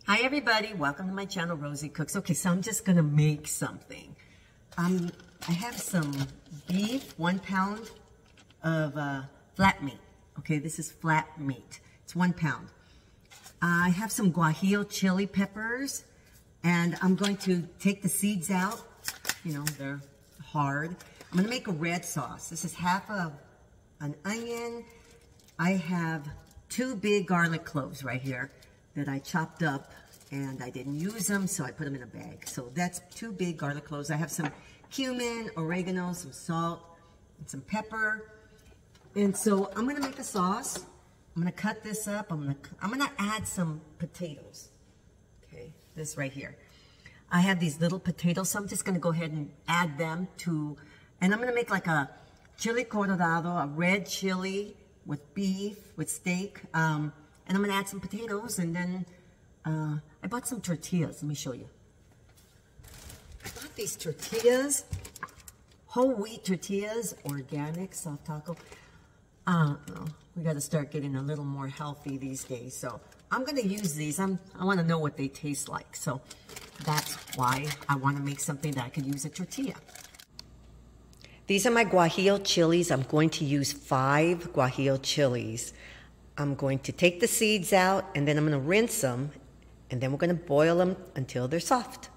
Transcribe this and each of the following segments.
Hi everybody, welcome to my channel, Rosie Cooks. Okay, so I'm just gonna make something. I have some beef, 1 pound of flat meat. Okay, this is flat meat. It's 1 pound. I have some guajillo chili peppers, and I'm going to take the seeds out. You know, they're hard. I'm gonna make a red sauce. This is half of an onion. I have 2 big garlic cloves right here that I chopped up, and I didn't use them, so I put them in a bag. So that's 2 big garlic cloves. I have some cumin, oregano, some salt, and some pepper. And so I'm gonna make a sauce. I'm gonna cut this up. I'm gonna add some potatoes. Okay, this right here. I have these little potatoes, so I'm just gonna go ahead and add them to, and I'm gonna make like a chili colorado, a red chili with beef, with steak. And I'm gonna add some potatoes, and then I bought some tortillas. Let me show you. I bought these tortillas, whole wheat tortillas, organic, soft taco. We gotta start getting a little more healthy these days. So I'm gonna use these. I wanna know what they taste like. So that's why I wanna make something that I could use a tortilla. These are my guajillo chilies. I'm going to use 5 guajillo chilies. I'm going to take the seeds out, and then I'm going to rinse them, and then we're going to boil them until they're soft.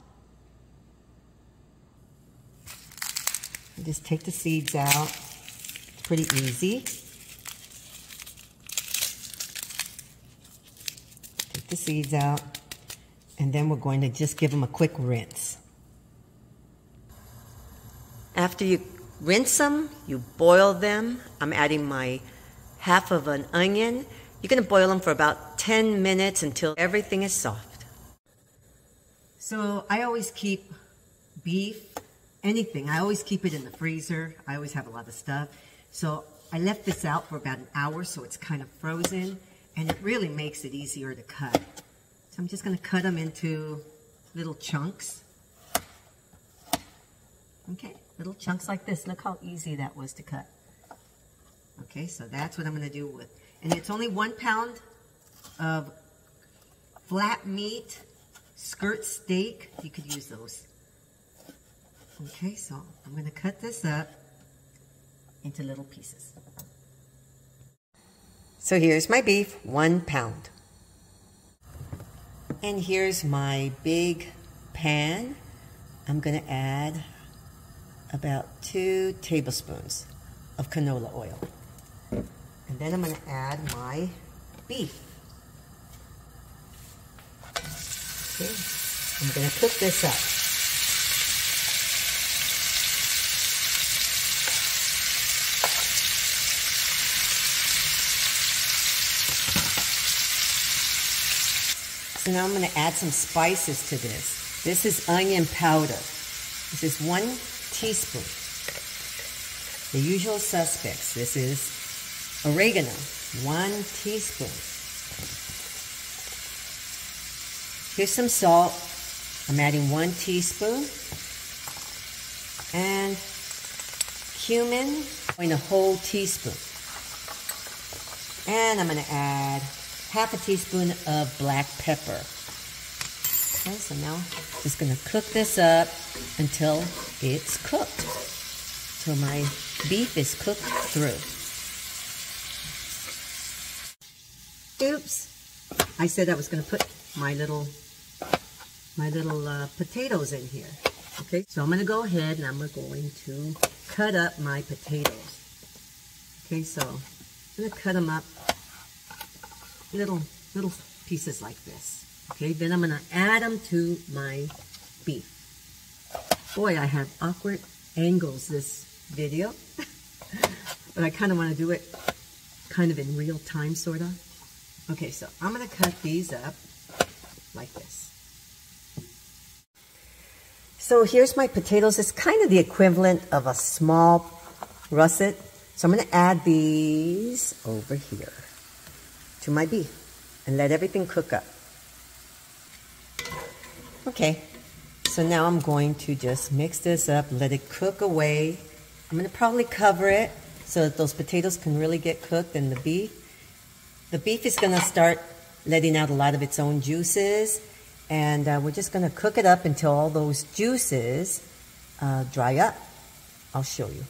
Just take the seeds out. It's pretty easy. Take the seeds out, and then we're going to just give them a quick rinse. After you rinse them, you boil them. I'm adding my half of an onion. You're gonna boil them for about 10 minutes until everything is soft. So I always keep beef, anything, I always keep it in the freezer. I always have a lot of stuff. So I left this out for about an hour, so it's kind of frozen, and it really makes it easier to cut. So I'm just gonna cut them into little chunks. Okay, little chunks like this. Look how easy that was to cut. Okay, so that's what I'm going to do with, and it's only 1 pound of flat meat, skirt steak. You could use those. Okay, so I'm going to cut this up into little pieces. So here's my beef, 1 pound. And here's my big pan. I'm going to add about 2 tablespoons of canola oil. And then I'm going to add my beef. Okay. I'm going to cook this up. So now I'm going to add some spices to this. This is onion powder. This is 1 teaspoon. The usual suspects. This is oregano, 1 teaspoon. Here's some salt. I'm adding 1 teaspoon. And cumin, a whole teaspoon. And I'm going to add half a teaspoon of black pepper. Okay, so now I'm just going to cook this up until it's cooked. So my beef is cooked through. Oops, I said I was going to put my little potatoes in here. Okay, so I'm going to go ahead and I'm going to cut up my potatoes. Okay, so I'm going to cut them up little pieces like this. Okay, then I'm going to add them to my beef. Boy, I have awkward angles this video, but I kind of want to do it kind of in real time, sort of. Okay, so I'm going to cut these up like this. So here's my potatoes. It's kind of the equivalent of a small russet. So I'm going to add these over here to my beef and let everything cook up. Okay, so now I'm going to just mix this up, let it cook away. I'm going to probably cover it so that those potatoes can really get cooked, and the beef is going to start letting out a lot of its own juices, And we're just going to cook it up until all those juices dry up. I'll show you.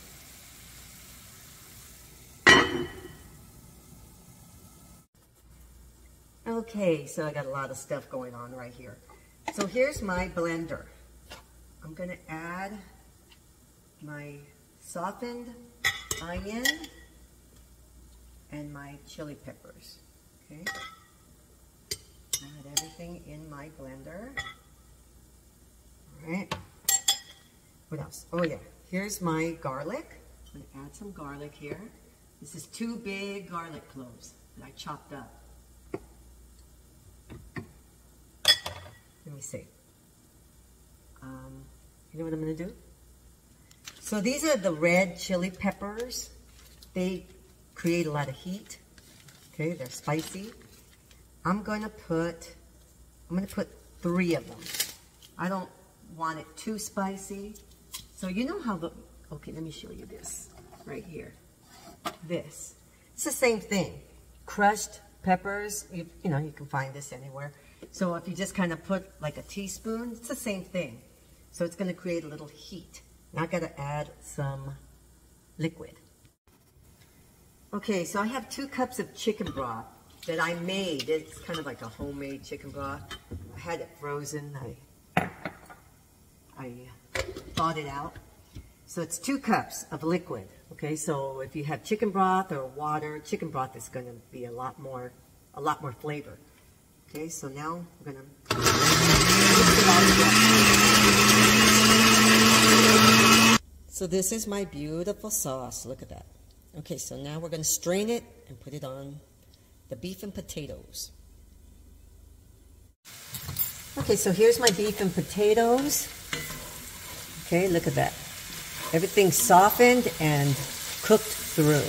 Okay, so I got a lot of stuff going on right here. So here's my blender. I'm going to add my softened onion and my chili peppers. Okay, add everything in my blender. All right. What else? Oh yeah, here's my garlic. I'm going to add some garlic here. This is 2 big garlic cloves that I chopped up. Let me see. You know what I'm going to do? So these are the red chili peppers. They create a lot of heat. Okay, they're spicy. I'm going to put 3 of them. I don't want it too spicy. So you know how the, okay, let me show you this right here. This. It's the same thing. Crushed peppers, you know, you can find this anywhere. So if you just kind of put like a teaspoon, it's the same thing. So it's going to create a little heat. Now I've got to add some liquid. Okay, so I have 2 cups of chicken broth that I made. It's kind of like a homemade chicken broth. I had it frozen. I thawed it out. So it's 2 cups of liquid. Okay, so if you have chicken broth or water, chicken broth is going to be a lot more flavor. Okay, so now we're going to mix it all together. So this is my beautiful sauce. Look at that. Okay, so now we're going to strain it and put it on the beef and potatoes. Okay, so here's my beef and potatoes. Okay, look at that. Everything's softened and cooked through.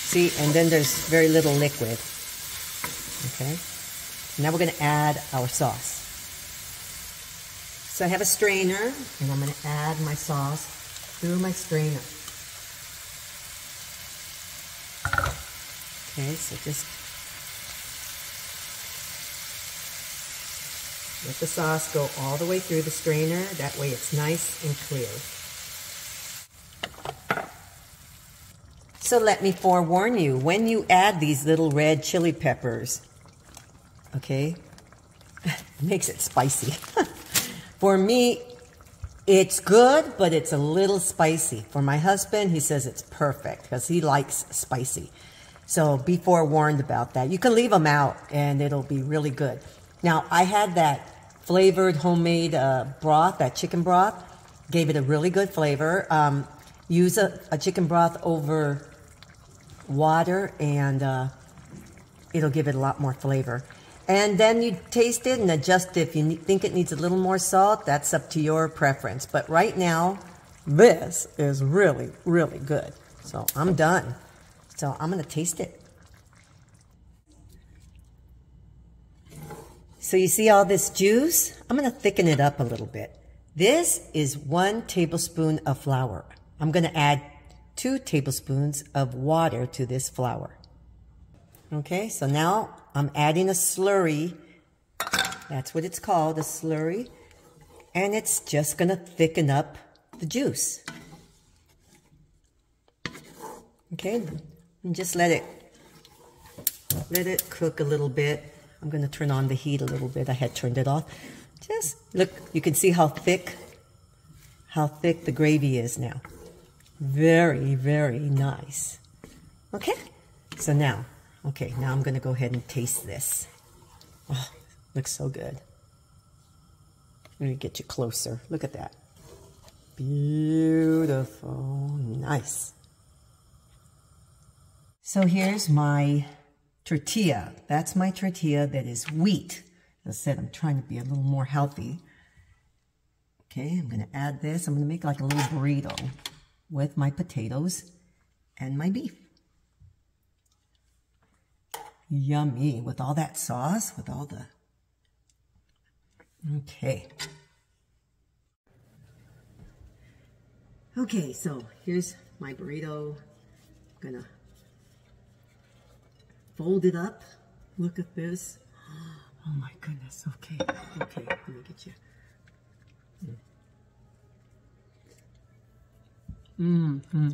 See, and then there's very little liquid. Okay, now we're going to add our sauce. So I have a strainer, and I'm going to add my sauce through my strainer. Okay, so just let the sauce go all the way through the strainer. That way it's nice and clear. So let me forewarn you, when you add these little red chili peppers, okay, it makes it spicy. For me, it's good, but it's a little spicy. For my husband, he says it's perfect because he likes spicy. So be forewarned about that. You can leave them out and it'll be really good. Now, I had that flavored homemade broth, that chicken broth, gave it a really good flavor. Use a chicken broth over water and it'll give it a lot more flavor. And then you taste it and adjust if you think it needs a little more salt. That's up to your preference. But right now, this is really, really good. So I'm done. So I'm going to taste it. So you see all this juice? I'm going to thicken it up a little bit. This is 1 tablespoon of flour. I'm going to add 2 tablespoons of water to this flour. Okay, so now I'm adding a slurry. That's what it's called, a slurry. And it's just going to thicken up the juice. Okay, and just let it cook a little bit. I'm going to turn on the heat a little bit. I had turned it off. Just look, you can see how thick the gravy is now. Very, very nice. Okay, so now I'm going to go ahead and taste this. Oh, looks so good. Let me get you closer. Look at that. Beautiful. Nice. So here's my tortilla. That's my tortilla that is wheat. As I said, I'm trying to be a little more healthy. Okay, I'm going to add this. I'm going to make like a little burrito with my potatoes and my beef. Yummy, with all that sauce, with all the... Okay. Okay, so here's my burrito. I'm gonna fold it up. Look at this. Oh my goodness. Okay. Okay. Let me get you. Mm-hmm.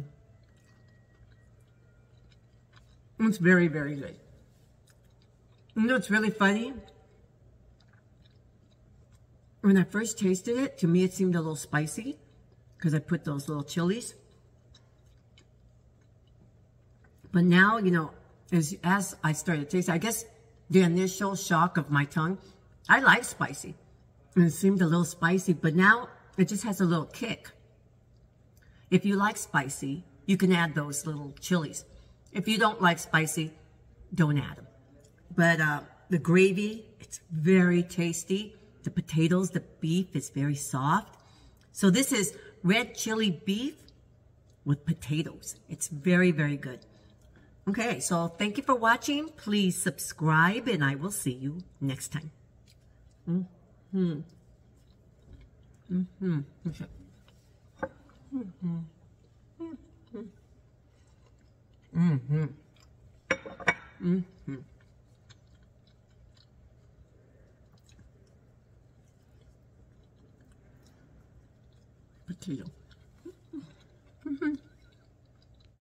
It's very, very good. You know, it's really funny. When I first tasted it, to me it seemed a little spicy because I put those little chilies. But now, you know, as I started to taste, I guess the initial shock of my tongue, I like spicy. And it seemed a little spicy, but now it just has a little kick. If you like spicy, you can add those little chilies. If you don't like spicy, don't add them. But the gravy, it's very tasty. The potatoes, the beef is very soft. So this is red chili beef with potatoes. It's very, very good. Okay, so thank you for watching. Please subscribe, and I will see you next time. Mm-hmm. Mm-hmm. Okay. Mm-hmm. Mm-hmm. Mm-hmm. Potato.